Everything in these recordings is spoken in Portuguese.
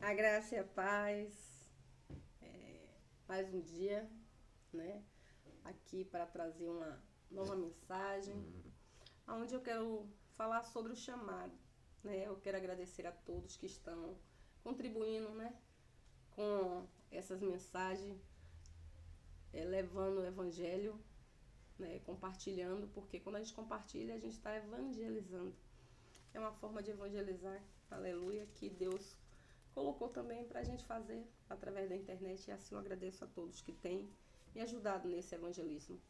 A graça e a paz, mais um dia, né? Aqui para trazer uma nova mensagem, onde eu quero falar sobre o chamado, né? Eu quero agradecer a todos que estão contribuindo, né? Com essas mensagens, levando o evangelho, né? Compartilhando, porque quando a gente compartilha, a gente está evangelizando. É uma forma de evangelizar, aleluia, que Deus colocou também para a gente fazer através da internet, e assim eu agradeço a todos que têm me ajudado nesse evangelismo.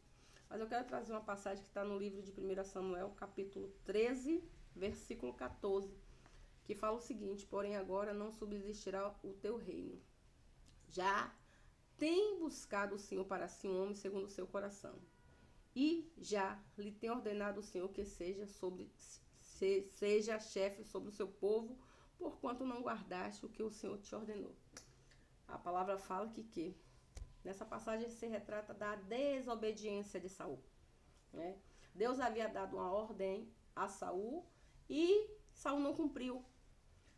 Mas eu quero trazer uma passagem que está no livro de 1 Samuel, capítulo 13, versículo 14, que fala o seguinte: porém agora não subsistirá o teu reino. Já tem buscado o Senhor para si um homem segundo o seu coração, e já lhe tem ordenado o Senhor que seja chefe sobre o seu povo, porquanto não guardaste o que o Senhor te ordenou. A palavra fala que nessa passagem se retrata da desobediência de Saul, né? Deus havia dado uma ordem a Saul e Saul não cumpriu.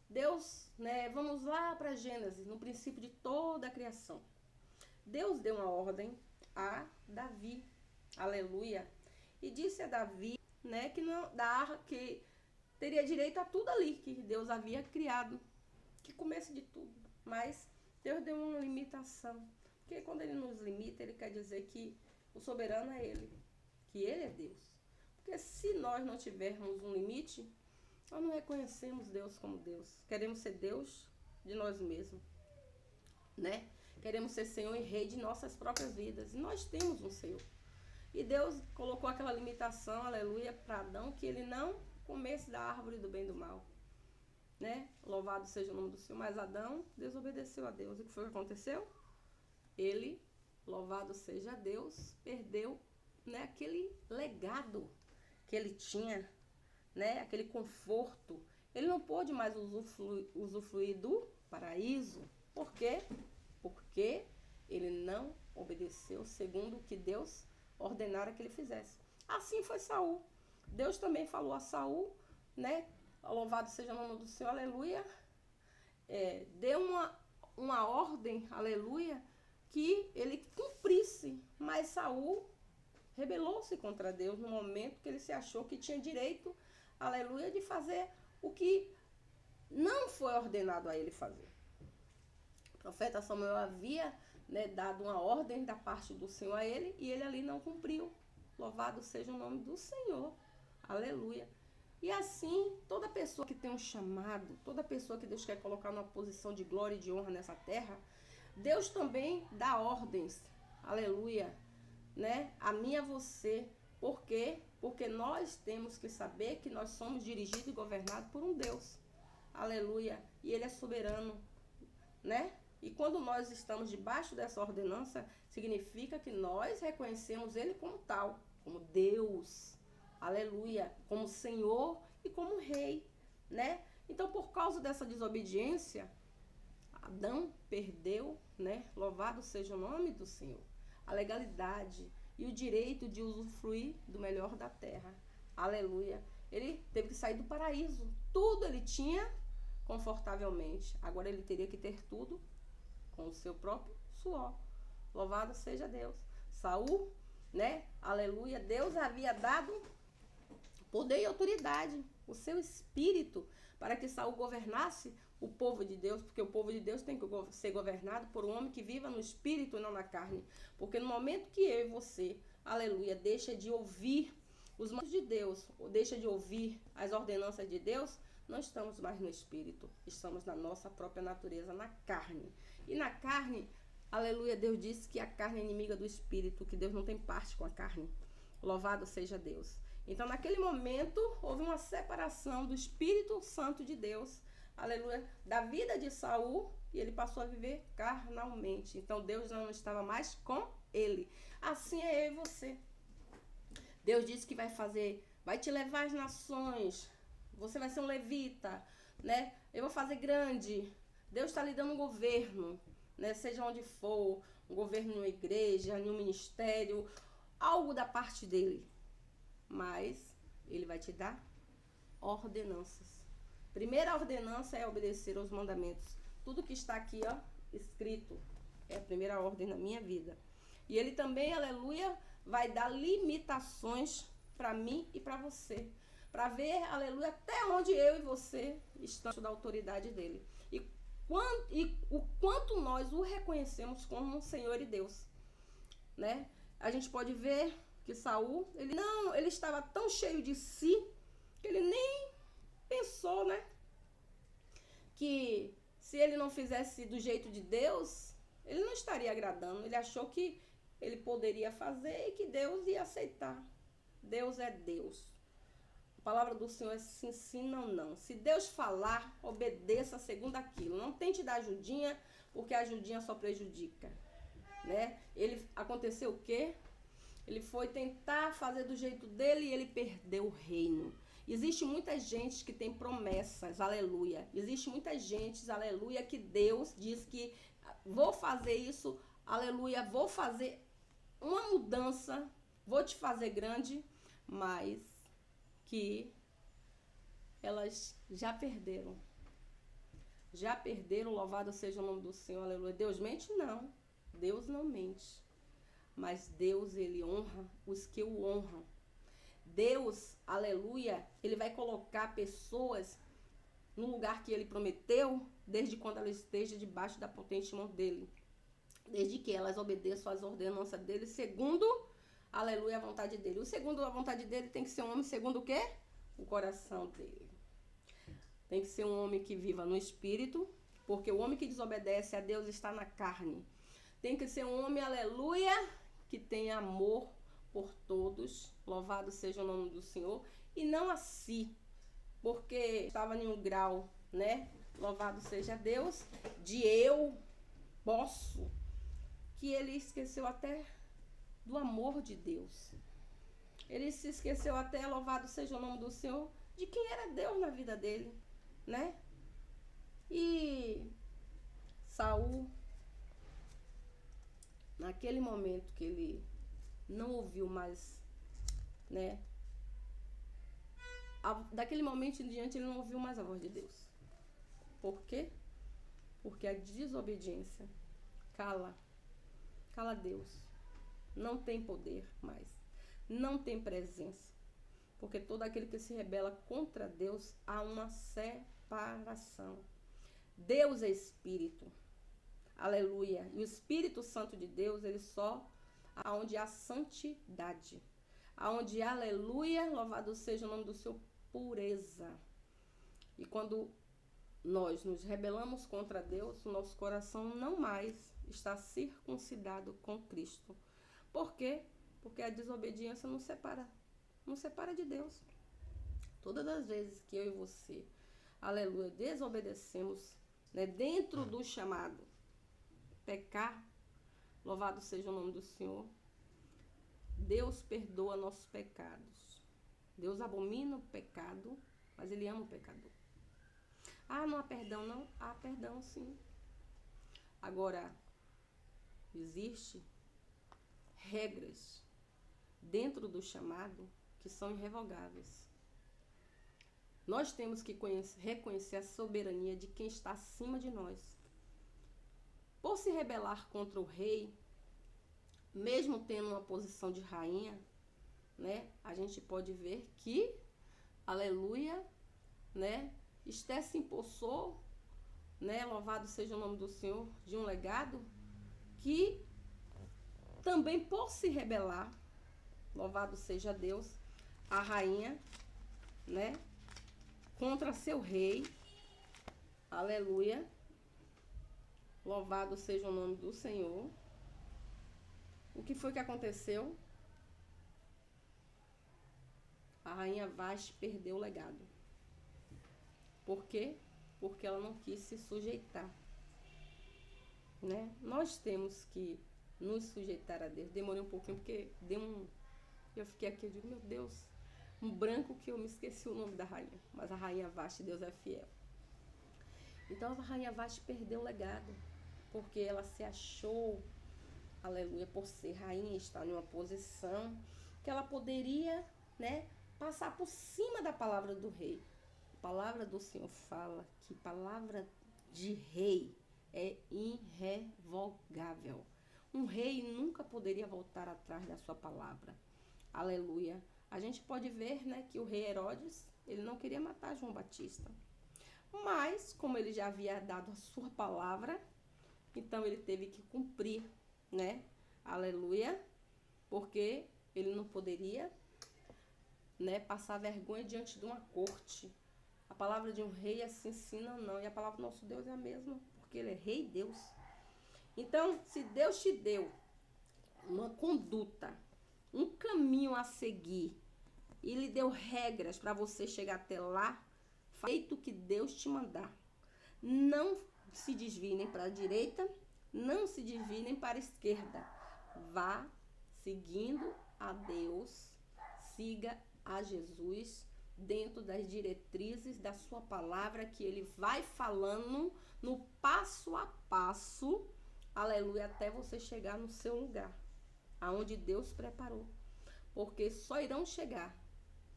Deus, né, vamos lá para Gênesis, no princípio de toda a criação. Deus deu uma ordem a Davi, aleluia, e disse a Davi, né, que teria direito a tudo ali que Deus havia criado, que comece de tudo. Mas Deus deu uma limitação, porque quando Ele nos limita, Ele quer dizer que o soberano é Ele, que Ele é Deus. Porque se nós não tivermos um limite, nós não reconhecemos Deus como Deus. Queremos ser Deus de nós mesmos, né? Queremos ser Senhor e Rei de nossas próprias vidas. E nós temos um Senhor. E Deus colocou aquela limitação, aleluia, para Adão, que ele não comesse da árvore do bem e do mal, né? Louvado seja o nome do Senhor. Mas Adão desobedeceu a Deus. E o que foi que aconteceu? Ele, louvado seja Deus, perdeu, né, aquele legado que ele tinha, né, aquele conforto. Ele não pôde mais usufruir do paraíso. Por quê? Porque ele não obedeceu segundo o que Deus ordenara que ele fizesse. Assim foi Saul. Deus também falou a Saul, né? Louvado seja o nome do Senhor, aleluia. Deu uma ordem, aleluia, que ele cumprisse. Mas Saul rebelou-se contra Deus no momento que ele se achou que tinha direito, aleluia, de fazer o que não foi ordenado a ele fazer. O profeta Samuel havia, né, dado uma ordem da parte do Senhor a ele, e ele ali não cumpriu. Louvado seja o nome do Senhor, aleluia. E assim, toda pessoa que tem um chamado, toda pessoa que Deus quer colocar numa posição de glória e de honra nessa terra, Deus também dá ordens, aleluia, né, a mim e a você. Por quê? Porque nós temos que saber que nós somos dirigidos e governados por um Deus, aleluia, e Ele é soberano, né? E quando nós estamos debaixo dessa ordenança, significa que nós reconhecemos Ele como tal, como Deus, aleluia, como Senhor e como Rei, né? Então, por causa dessa desobediência, Adão perdeu, né? Louvado seja o nome do Senhor, a legalidade e o direito de usufruir do melhor da terra, aleluia. Ele teve que sair do paraíso, tudo ele tinha confortavelmente, agora ele teria que ter tudo com o seu próprio suor. Louvado seja Deus. Saul, né? Aleluia. Deus havia dado poder e autoridade, o seu espírito, para que Saul governasse o povo de Deus, porque o povo de Deus tem que ser governado por um homem que viva no espírito e não na carne. Porque no momento que eu e você, aleluia, deixa de ouvir os mandatos de Deus, ou deixa de ouvir as ordenanças de Deus, não estamos mais no espírito, estamos na nossa própria natureza, na carne. E na carne, aleluia, Deus disse que a carne é inimiga do espírito, que Deus não tem parte com a carne. Louvado seja Deus. Então, naquele momento, houve uma separação do Espírito Santo de Deus, aleluia, da vida de Saul, e ele passou a viver carnalmente. Então, Deus não estava mais com ele. Assim é eu e você. Deus disse que vai te levar às nações, você vai ser um levita, né? Eu vou fazer grande. Deus está lhe dando um governo, né? Seja onde for, um governo em uma igreja, em um ministério, algo da parte dele. Mas ele vai te dar ordenanças. Primeira ordenança é obedecer aos mandamentos tudo que está aqui, ó, escrito. É a primeira ordem na minha vida. E ele também, aleluia, vai dar limitações para mim e para você. Para ver, aleluia, até onde eu e você estamos da autoridade dele. E o quanto nós o reconhecemos como Senhor e Deus, né? A gente pode ver que Saul, ele estava tão cheio de si, que ele nem pensou, né? Que se ele não fizesse do jeito de Deus, ele não estaria agradando. Ele achou que ele poderia fazer e que Deus ia aceitar. Deus é Deus. A palavra do Senhor é sim, sim, não, não. Se Deus falar, obedeça segundo aquilo. Não tente dar ajudinha, porque a ajudinha só prejudica, né? Aconteceu o quê? Ele foi tentar fazer do jeito dele e ele perdeu o reino. Existe muita gente que tem promessas, aleluia. Existe muita gente, aleluia, que Deus diz que vou fazer isso, aleluia, vou fazer uma mudança, vou te fazer grande, mas que elas já perderam. Já perderam, louvado seja o nome do Senhor, aleluia. Deus mente? Não. Deus não mente. Mas Deus, ele honra os que o honram. Deus, aleluia, ele vai colocar pessoas no lugar que ele prometeu, desde quando ela esteja debaixo da potente mão dele. Desde que elas obedeçam às ordenanças dele, segundo, aleluia, a vontade dele. O segundo a vontade dele tem que ser um homem segundo o quê? O coração dele. Tem que ser um homem que viva no espírito, porque o homem que desobedece a Deus está na carne. Tem que ser um homem, aleluia, que tenha amor por todos, louvado seja o nome do Senhor, e não a si, porque estava em um grau, né, louvado seja Deus, de eu posso, que ele esqueceu até do amor de Deus. Ele se esqueceu até, louvado seja o nome do Senhor, de quem era Deus na vida dele, né? E Saul, naquele momento que ele não ouviu mais, né? Daquele momento em diante ele não ouviu mais a voz de Deus. Por quê? Porque a desobediência cala Deus. Não tem poder mais. Não tem presença. Porque todo aquele que se rebela contra Deus, há uma separação. Deus é Espírito. Aleluia. E o Espírito Santo de Deus, ele só aonde há santidade. Aonde, aleluia, louvado seja o nome do Senhor, pureza. E quando nós nos rebelamos contra Deus, o nosso coração não mais está circuncidado com Cristo. Por quê? Porque a desobediência nos separa de Deus. Todas as vezes que eu e você, aleluia, desobedecemos, né, dentro do chamado pecar, louvado seja o nome do Senhor, Deus perdoa nossos pecados. Deus abomina o pecado, mas ele ama o pecador. Ah, não há perdão, não? Há perdão, sim. Agora, existe regras dentro do chamado que são irrevogáveis. Nós temos que reconhecer a soberania de quem está acima de nós. Por se rebelar contra o rei, mesmo tendo uma posição de rainha, né, a gente pode ver que, aleluia, né, Esté se empossou, né, louvado seja o nome do Senhor, de um legado que também por se rebelar, louvado seja Deus, a rainha, né, contra seu rei, aleluia, louvado seja o nome do Senhor. O que foi que aconteceu? A rainha Vasti perdeu o legado. Por quê? Porque ela não quis se sujeitar, né? Nós temos que nos sujeitar a Deus. Demorei um pouquinho porque eu fiquei aqui, eu digo, meu Deus, um branco que eu me esqueci o nome da rainha. Mas a rainha Vasti, Deus é fiel. Então a rainha Vasti perdeu o legado, porque ela se achou, aleluia, por ser rainha, estar em uma posição que ela poderia, né, passar por cima da palavra do rei. A palavra do Senhor fala que palavra de rei é irrevogável. Um rei nunca poderia voltar atrás da sua palavra. Aleluia. A gente pode ver, né, que o rei Herodes, ele não queria matar João Batista. Mas, como ele já havia dado a sua palavra, então ele teve que cumprir, né? Aleluia. Porque ele não poderia, né, passar vergonha diante de uma corte. A palavra de um rei assim ensina não. E a palavra do nosso Deus é a mesma, porque ele é rei Deus. Então, se Deus te deu uma conduta, um caminho a seguir, e lhe deu regras para você chegar até lá, feito o que Deus te mandar. Não se desvie nem para a direita, não se desvie nem para a esquerda. Vá seguindo a Deus, siga a Jesus dentro das diretrizes da sua palavra, que ele vai falando no passo a passo, aleluia, até você chegar no seu lugar, aonde Deus preparou. Porque só irão chegar,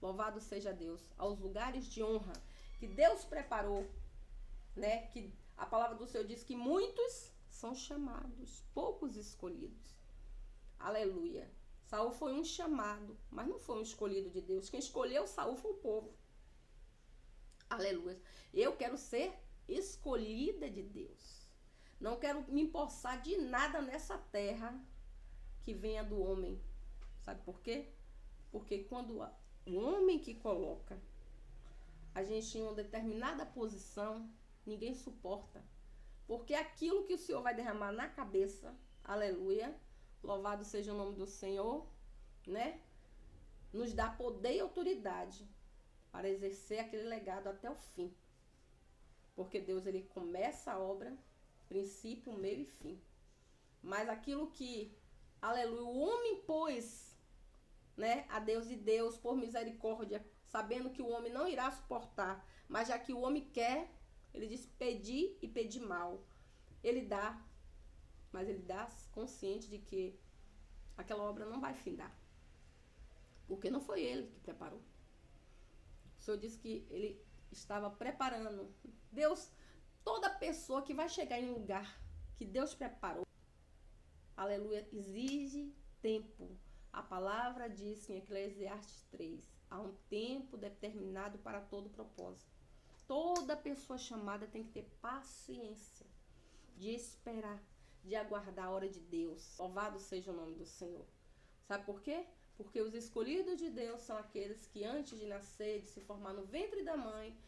louvado seja Deus, aos lugares de honra que Deus preparou, né? Que a palavra do Senhor diz que muitos são chamados, poucos escolhidos. Aleluia. Saul foi um chamado, mas não foi um escolhido de Deus. Quem escolheu Saul foi o povo. Aleluia. Eu quero ser escolhida de Deus. Não quero me empossar de nada nessa terra que venha do homem. Sabe por quê? Porque quando o homem que coloca a gente em uma determinada posição, ninguém suporta. Porque aquilo que o Senhor vai derramar na cabeça, aleluia, louvado seja o nome do Senhor, né? Nos dá poder e autoridade para exercer aquele legado até o fim. Porque Deus, ele começa a obra, princípio, meio e fim. Mas aquilo que, aleluia, o homem pôs, né, a Deus, e Deus, por misericórdia, sabendo que o homem não irá suportar, mas já que o homem quer, ele diz pedir e pedir mal. Ele dá, mas ele dá consciente de que aquela obra não vai findar. Porque não foi ele que preparou. O Senhor disse que ele estava preparando. Deus, toda pessoa que vai chegar em um lugar que Deus preparou, aleluia, exige tempo. A palavra diz em Eclesiastes 3, há um tempo determinado para todo propósito. Toda pessoa chamada tem que ter paciência de esperar, de aguardar a hora de Deus. Louvado seja o nome do Senhor. Sabe por quê? Porque os escolhidos de Deus são aqueles que antes de nascer, de se formar no ventre da mãe,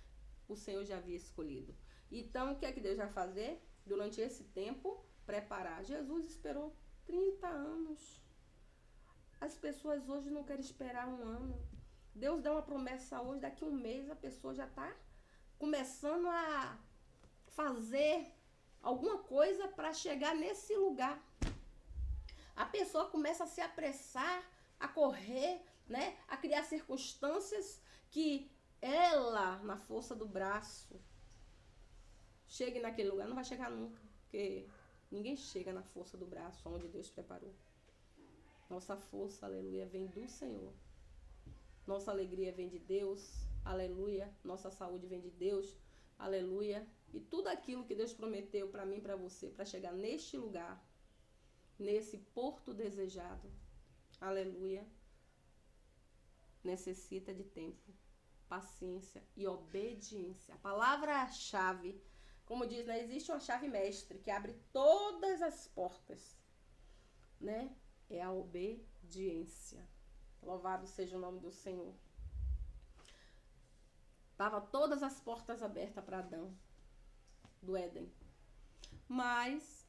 o Senhor já havia escolhido. Então, o que é que Deus vai fazer? Durante esse tempo, preparar. Jesus esperou 30 anos. As pessoas hoje não querem esperar um ano. Deus dá uma promessa hoje, daqui a um mês a pessoa já está começando a fazer alguma coisa para chegar nesse lugar. A pessoa começa a se apressar, a correr, né? A criar circunstâncias que ela, na força do braço, chegue naquele lugar. Não vai chegar nunca, porque ninguém chega na força do braço onde Deus preparou. Nossa força, aleluia, vem do Senhor. Nossa alegria vem de Deus, aleluia. Nossa saúde vem de Deus, aleluia. E tudo aquilo que Deus prometeu para mim e para você, para chegar neste lugar, nesse porto desejado, aleluia, necessita de tempo, paciência e obediência. A palavra-chave, como diz, né, existe uma chave mestre que abre todas as portas, né? É a obediência. Louvado seja o nome do Senhor. Tava todas as portas abertas para Adão, do Éden. Mas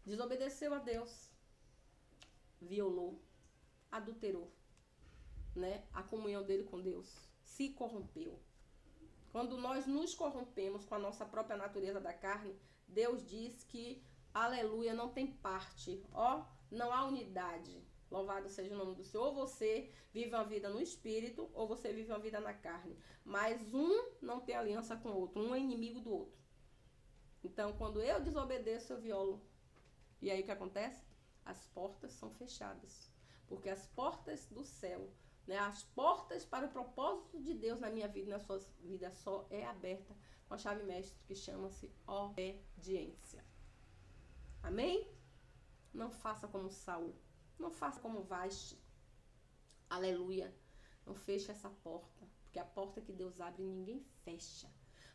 desobedeceu a Deus. Violou, adulterou, né? A comunhão dele com Deus. Se corrompeu. Quando nós nos corrompemos com a nossa própria natureza da carne, Deus diz que, aleluia, não tem parte, ó, não há unidade. Louvado seja o nome do Senhor. Ou você vive uma vida no espírito, ou você vive uma vida na carne. Mas um não tem aliança com o outro, um é inimigo do outro. Então, quando eu desobedeço, eu violo. E aí o que acontece? As portas são fechadas. Porque as portas do céu, né, as portas para o propósito de Deus na minha vida e na sua vida só é aberta uma chave mestre que chama-se obediência. Amém? Não faça como Saul. Não faça como Vaste. Aleluia. Não feche essa porta. Porque a porta que Deus abre, ninguém fecha.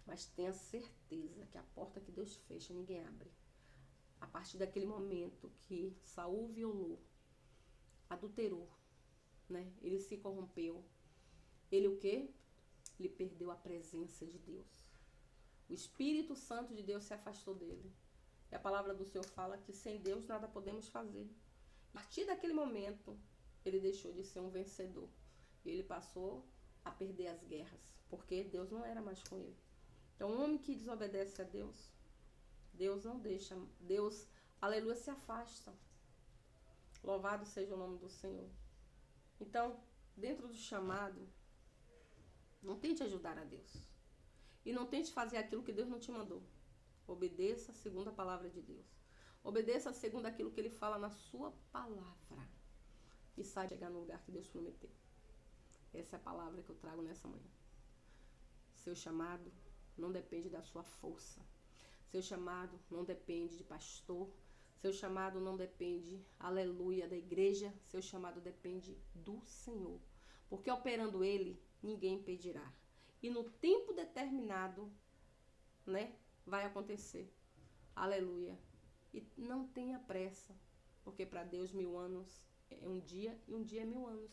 Mas tenha certeza que a porta que Deus fecha, ninguém abre. A partir daquele momento que Saul violou, adulterou, né? Ele se corrompeu. Ele o quê? Ele perdeu a presença de Deus. O Espírito Santo de Deus se afastou dele. E a palavra do Senhor fala que sem Deus nada podemos fazer. A partir daquele momento, ele deixou de ser um vencedor. E ele passou a perder as guerras, porque Deus não era mais com ele. Então, um homem que desobedece a Deus, Deus não deixa, Deus, aleluia, se afasta. Louvado seja o nome do Senhor. Então, dentro do chamado, não tente ajudar a Deus. E não tente fazer aquilo que Deus não te mandou. Obedeça segundo a palavra de Deus. Obedeça segundo aquilo que Ele fala na sua palavra. E saiba chegar no lugar que Deus prometeu. Essa é a palavra que eu trago nessa manhã. Seu chamado não depende da sua força. Seu chamado não depende de pastor. Seu chamado não depende, aleluia, da igreja. Seu chamado depende do Senhor. Porque operando Ele, ninguém impedirá. E no tempo determinado, né, vai acontecer. Aleluia. E não tenha pressa. Porque para Deus 1000 anos é um dia e um dia é 1000 anos.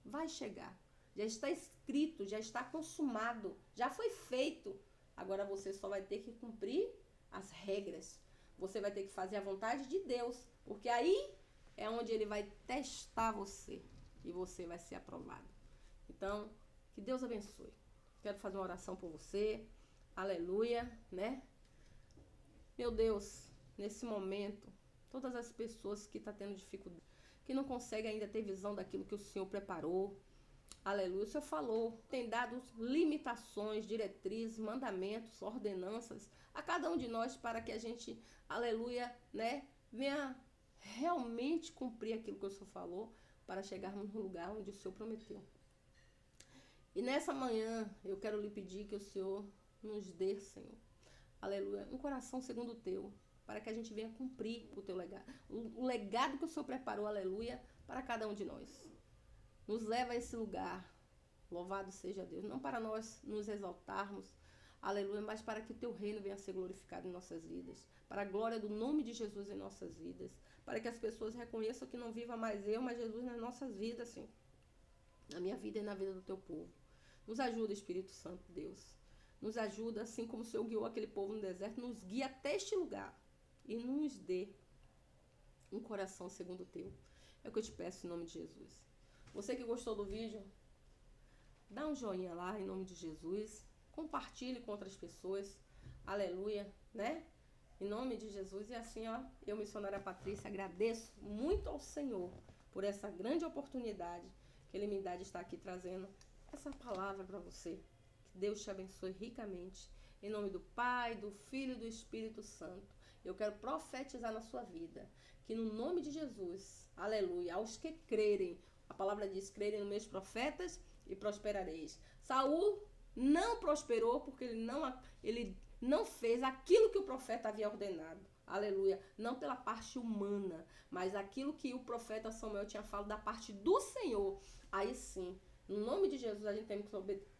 Vai chegar. Já está escrito, já está consumado, já foi feito. Agora você só vai ter que cumprir as regras. Você vai ter que fazer a vontade de Deus, porque aí é onde Ele vai testar você e você vai ser aprovado. Então, que Deus abençoe. Quero fazer uma oração por você. Aleluia, né? Meu Deus, nesse momento, todas as pessoas que estão tendo dificuldade, que não conseguem ainda ter visão daquilo que o Senhor preparou, aleluia, o Senhor falou, tem dado limitações, diretrizes, mandamentos, ordenanças a cada um de nós para que a gente, aleluia, né, venha realmente cumprir aquilo que o Senhor falou para chegarmos no lugar onde o Senhor prometeu. E nessa manhã eu quero lhe pedir que o Senhor nos dê, Senhor, aleluia, um coração segundo o teu, para que a gente venha cumprir o teu legado, o legado que o Senhor preparou, aleluia, para cada um de nós. Nos leva a esse lugar, louvado seja Deus, não para nós nos exaltarmos, aleluia, mas para que o teu reino venha a ser glorificado em nossas vidas, para a glória do nome de Jesus em nossas vidas, para que as pessoas reconheçam que não viva mais eu, mas Jesus nas nossas vidas, Senhor, na minha vida e na vida do teu povo. Nos ajuda, Espírito Santo, Deus, nos ajuda, assim como o Senhor guiou aquele povo no deserto, nos guia até este lugar e nos dê um coração segundo o teu. É o que eu te peço em nome de Jesus. Você que gostou do vídeo, dá um joinha lá em nome de Jesus. Compartilhe com outras pessoas. Aleluia, né? Em nome de Jesus. E assim, ó, eu, missionária Patrícia, agradeço muito ao Senhor por essa grande oportunidade que Ele me dá de estar aqui trazendo essa palavra para você. Que Deus te abençoe ricamente. Em nome do Pai, do Filho e do Espírito Santo. Eu quero profetizar na sua vida. Que no nome de Jesus, aleluia, aos que crerem, a palavra diz, crerem nos meus profetas e prosperareis. Saul não prosperou porque ele não fez aquilo que o profeta havia ordenado. Aleluia. Não pela parte humana, mas aquilo que o profeta Samuel tinha falado da parte do Senhor. Aí sim, no nome de Jesus, a gente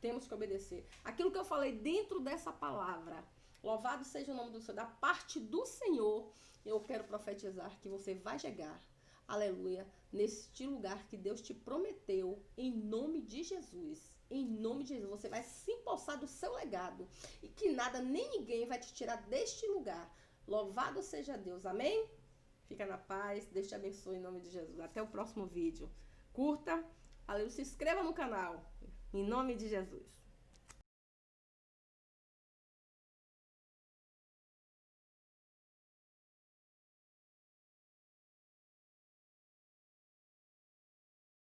temos que obedecer. Aquilo que eu falei dentro dessa palavra. Louvado seja o nome do Senhor. Da parte do Senhor, eu quero profetizar que você vai chegar, aleluia, neste lugar que Deus te prometeu, em nome de Jesus. Em nome de Jesus, você vai se empossar do seu legado e que nada nem ninguém vai te tirar deste lugar. Louvado seja Deus, amém? Fica na paz, Deus te abençoe em nome de Jesus. Até o próximo vídeo. Curta, aleluia, se inscreva no canal, em nome de Jesus.